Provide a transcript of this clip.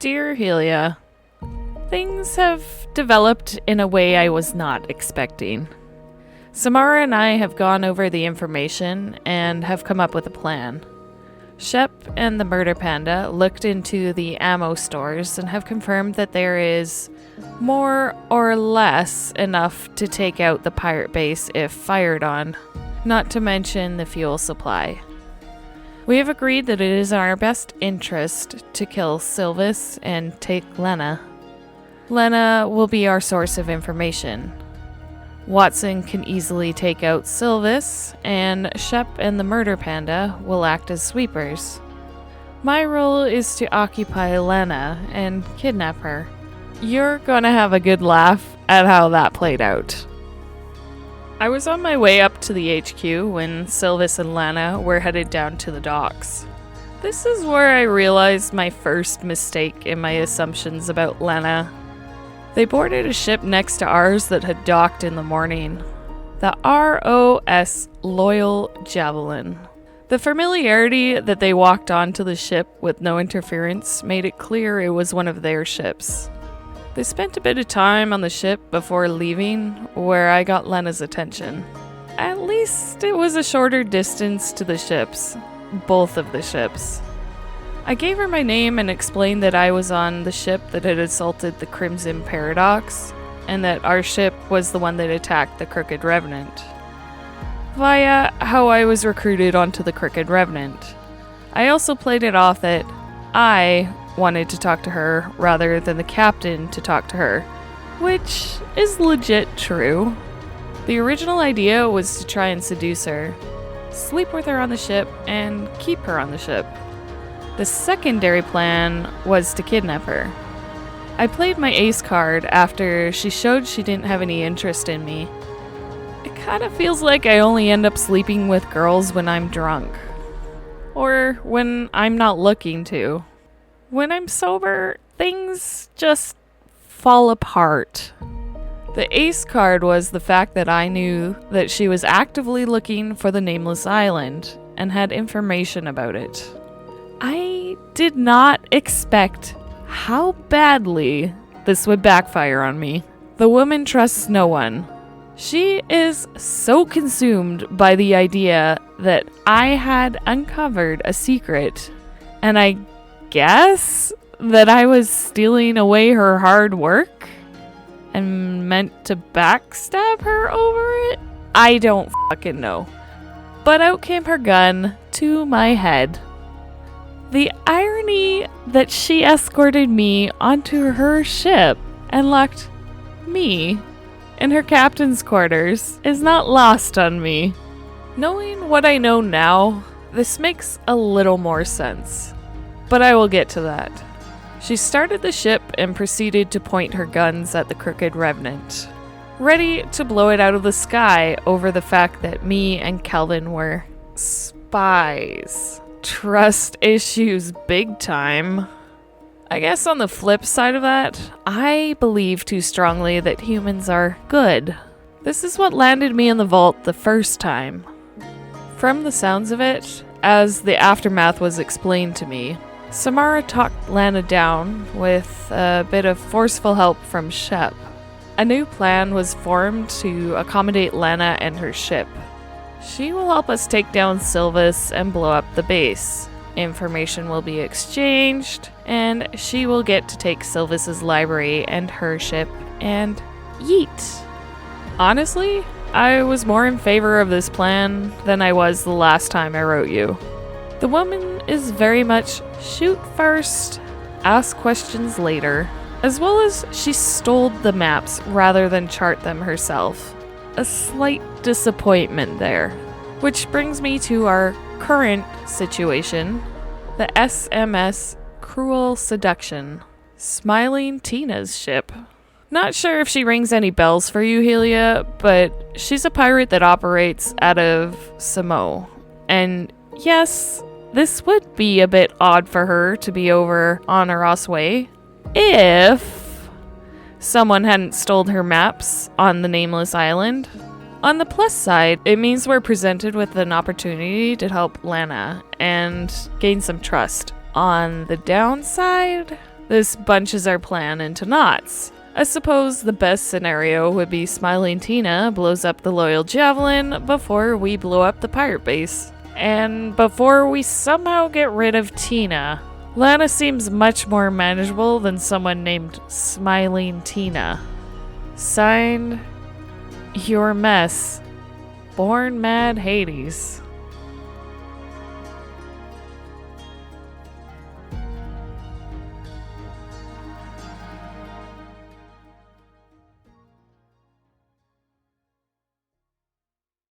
Dear Helia, things have developed in a way I was not expecting. Samara and I have gone over the information and have come up with a plan. Shep and the Murder Panda looked into the ammo stores and have confirmed that there is more or less enough to take out the pirate base if fired on, not to mention the fuel supply. We have agreed that it is in our best interest to kill Sylvis and take Lena. Lena will be our source of information. Watson can easily take out Sylvis, and Shep and the Murder Panda will act as sweepers. My role is to occupy Lena and kidnap her. You're gonna have a good laugh at how that played out. I was on my way up to the HQ when Sylvis and Lena were headed down to the docks. This is where I realized my first mistake in my assumptions about Lena. They boarded a ship next to ours that had docked in the morning. The ROS Loyal Javelin. The familiarity that they walked onto the ship with no interference made it clear it was one of their ships. They spent a bit of time on the ship before leaving, where I got Lena's attention. At least it was a shorter distance to the ships. Both of the ships. I gave her my name and explained that I was on the ship that had assaulted the Crimson Paradox, and that our ship was the one that attacked the Crooked Revenant. Via how I was recruited onto the Crooked Revenant. I also played it off that I wanted to talk to her rather than the captain to talk to her, which is legit true. The original idea was to try and seduce her, sleep with her on the ship, and keep her on the ship. The secondary plan was to kidnap her. I played my ace card after she showed she didn't have any interest in me. It kind of feels like I only end up sleeping with girls when I'm drunk. Or when I'm not looking to. When I'm sober, things just fall apart. The ace card was the fact that I knew that she was actively looking for the Nameless Island and had information about it. I did not expect how badly this would backfire on me. The woman trusts no one. She is so consumed by the idea that I had uncovered a secret, and I guess that I was stealing away her hard work and meant to backstab her over it? I don't fucking know. But out came her gun to my head. The irony that she escorted me onto her ship and locked me in her captain's quarters is not lost on me. Knowing what I know now, this makes a little more sense. But I will get to that. She started the ship and proceeded to point her guns at the Crooked Revenant, ready to blow it out of the sky over the fact that me and Kelvin were spies. Trust issues big time. I guess on the flip side of that, I believe too strongly that humans are good. This is what landed me in the vault the first time. From the sounds of it, as the aftermath was explained to me, Samara talked Lana down with a bit of forceful help from Shep. A new plan was formed to accommodate Lana and her ship. She will help us take down Sylvis and blow up the base. Information will be exchanged, and she will get to take Sylvis's library and her ship and yeet. Honestly, I was more in favor of this plan than I was the last time I wrote you. The woman is very much shoot first, ask questions later, as well as she stole the maps rather than chart them herself. A slight disappointment there. Which brings me to our current situation, the SMS Cruel Seduction, Smiling Tina's ship. Not sure if she rings any bells for you, Helia, but she's a pirate that operates out of Samo. And yes, this would be a bit odd for her to be over on Aros Way if someone hadn't stolen her maps on the Nameless Island. On the plus side, it means we're presented with an opportunity to help Lana and gain some trust. On the downside, This bunches our plan into knots. I suppose the best scenario would be Smiling Tina blows up the Loyal Javelin before we blow up the pirate base. And before we somehow get rid of Tina. Lana seems much more manageable than someone named Smiling Tina. Signed, Your Mess. Born Mad Hades.